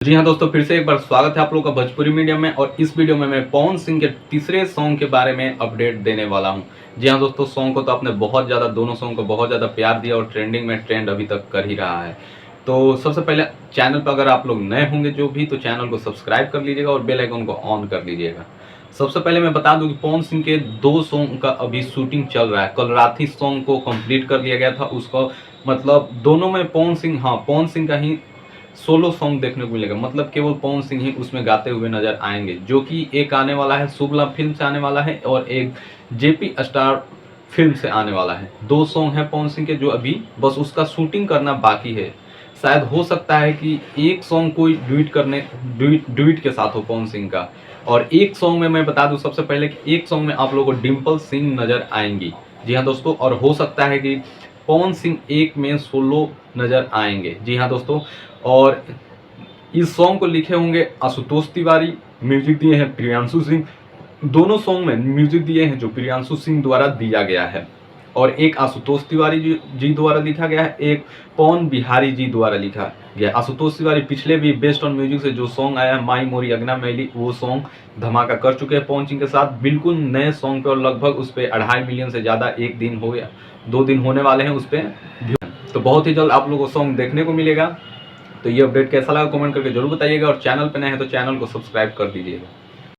जी हाँ दोस्तों, फिर से एक बार स्वागत है आप लोगों का भोजपुरी मीडिया में। और इस वीडियो में मैं पवन सिंह के तीसरे सॉन्ग के बारे में अपडेट देने वाला हूँ। जी हाँ दोस्तों, सॉन्ग को तो आपने बहुत ज़्यादा, दोनों सॉन्ग को बहुत ज़्यादा प्यार दिया और ट्रेंडिंग में ट्रेंड अभी तक कर ही रहा है। तो सबसे पहले चैनल पर अगर आप लोग नए होंगे जो भी, तो चैनल को सब्सक्राइब कर लीजिएगा और बेल आइकन को ऑन कर लीजिएगा। सबसे पहले मैं बता दूं कि पवन सिंह के 2 सॉन्ग का अभी शूटिंग चल रहा है। कल रात ही सॉन्ग को कंप्लीट कर लिया गया था। उसको मतलब दोनों में पवन सिंह का ही सोलो सॉन्ग देखने को मिलेगा। मतलब केवल पवन सिंह ही उसमें गाते हुए नजर आएंगे, जो कि एक आने वाला है शुभ लाभ फिल्म से आने वाला है और एक जेपी स्टार फिल्म से आने वाला है। 2 सॉन्ग हैं पवन सिंह के जो अभी बस उसका शूटिंग करना बाकी है। शायद हो सकता है कि एक सॉन्ग कोई ड्यूट के साथ हो पवन सिंह का। और एक सॉन्ग में मैं बता दूं सबसे पहले कि एक सॉन्ग में आप लोगों को डिम्पल सिंह नजर आएंगी। जी हाँ दोस्तों, और हो सकता है कि पवन सिंह एक में सोलो नजर आएंगे। जी हाँ दोस्तों, और इस सॉन्ग को लिखे होंगे आशुतोष तिवारी, म्यूजिक दिए हैं प्रियांशु सिंह। दोनों सॉन्ग में म्यूजिक दिए हैं जो प्रियांशु सिंह द्वारा दिया गया है, और एक आशुतोष तिवारी जी द्वारा लिखा गया है, एक पवन बिहारी जी द्वारा लिखा गया। आशुतोष तिवारी पिछले भी बेस्ट ऑन म्यूजिक से जो सॉन्ग आया है माई मोरी अगना मैली, वो सॉन्ग धमाका कर चुके हैं पवन सिंह के साथ, बिल्कुल नए सॉन्ग पे। और लगभग उस पर 2.5 मिलियन से ज़्यादा एक दिन हो गया, 2 दिन होने वाले हैं उस पर। तो बहुत ही जल्द आप लोगों को सॉन्ग देखने को मिलेगा। तो ये अपडेट कैसा लगा कमेंट करके जरूर बताइएगा, और चैनल पे नए हैं तो चैनल को सब्सक्राइब कर दीजिएगा।